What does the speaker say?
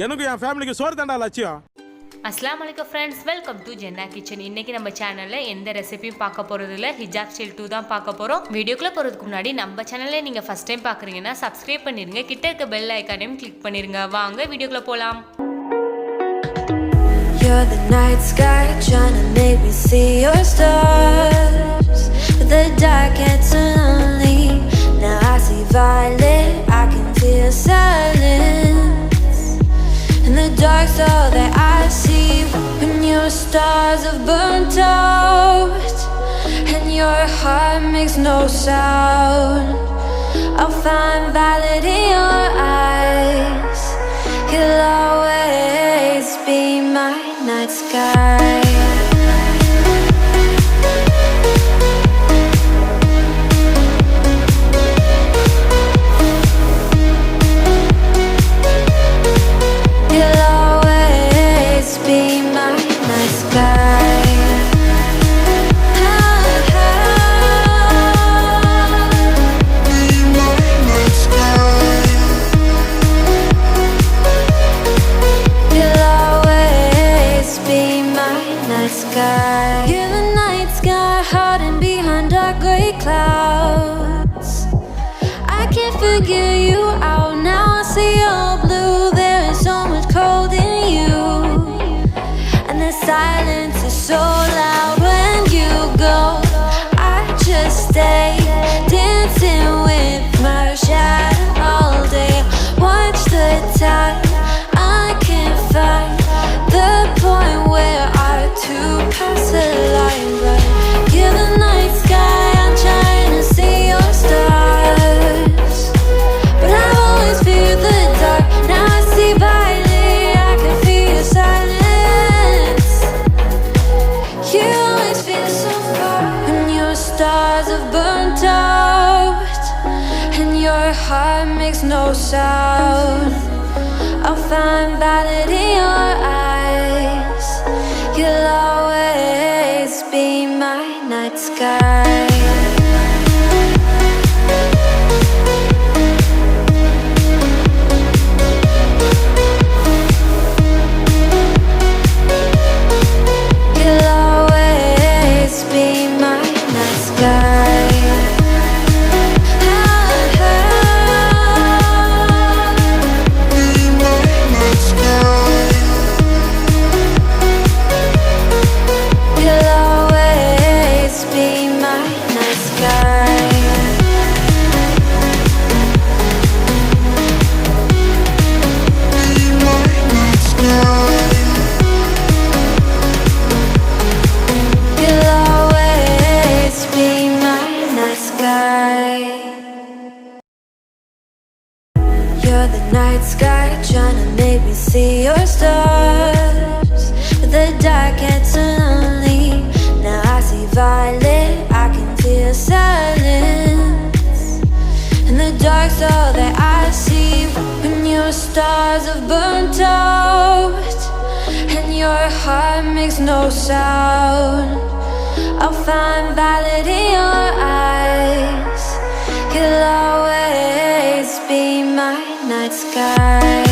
எனக்கு என் ஃபேமிலிக்கு சோறு தாண்டா லட்சியம். அஸ்ஸலாமு அலைக்கும் ஃப்ரெண்ட்ஸ், வெல்கம் டு ஜென்னா கிச்சன். இன்னைக்கு நம்ம சேனல்ல எந்த ரெசிபியும் பார்க்க போறது இல்ல, ஹிஜாப் ஸ்டைல் 2 தான் பார்க்க போறோம். வீடியோக்குள்ள போறதுக்கு முன்னாடி நம்ம சேனலை நீங்க ஃபர்ஸ்ட் டைம் பாக்குறீங்கன்னா சப்ஸ்கிரைப் பண்ணிருங்க, கிட்ட இருக்க பெல் ஐகானையும் கிளிக் பண்ணிருங்க. வாங்க வீடியோக்குள்ள போலாம். You're the night sky trying to make me see your stars, but the dark gets so lonely. Now I see violet, I can feel silence. In the dark's all that I see. When your stars have burnt out and your heart makes no sound, I'll find violet in your eyes. You'll always be my night sky. You're the night sky hiding behind dark gray clouds. I can't figure you out now. I see you're blue. There is so much cold in you, and the silence is so loud when you go. I just stay dancing with my shadow all day. Watch the tide. I can't find the point where to pass the line, but you're the night sky. I'm trying to see your stars, but I've always feared the dark. Now I see violet, I can feel your silence. You always feel so far when your stars have burnt out and your heart makes no sound. I'll find violet in your eyes. You'll always be my night sky. You'll always be my night sky. You're the night sky trying to make me see your stars, but the dark gets so lonely. Now I see violet, I can feel silence. In the dark's all that I see. When your stars have burnt out and your heart makes no sound, I'll find violet in your eyes. You'll always be my night sky.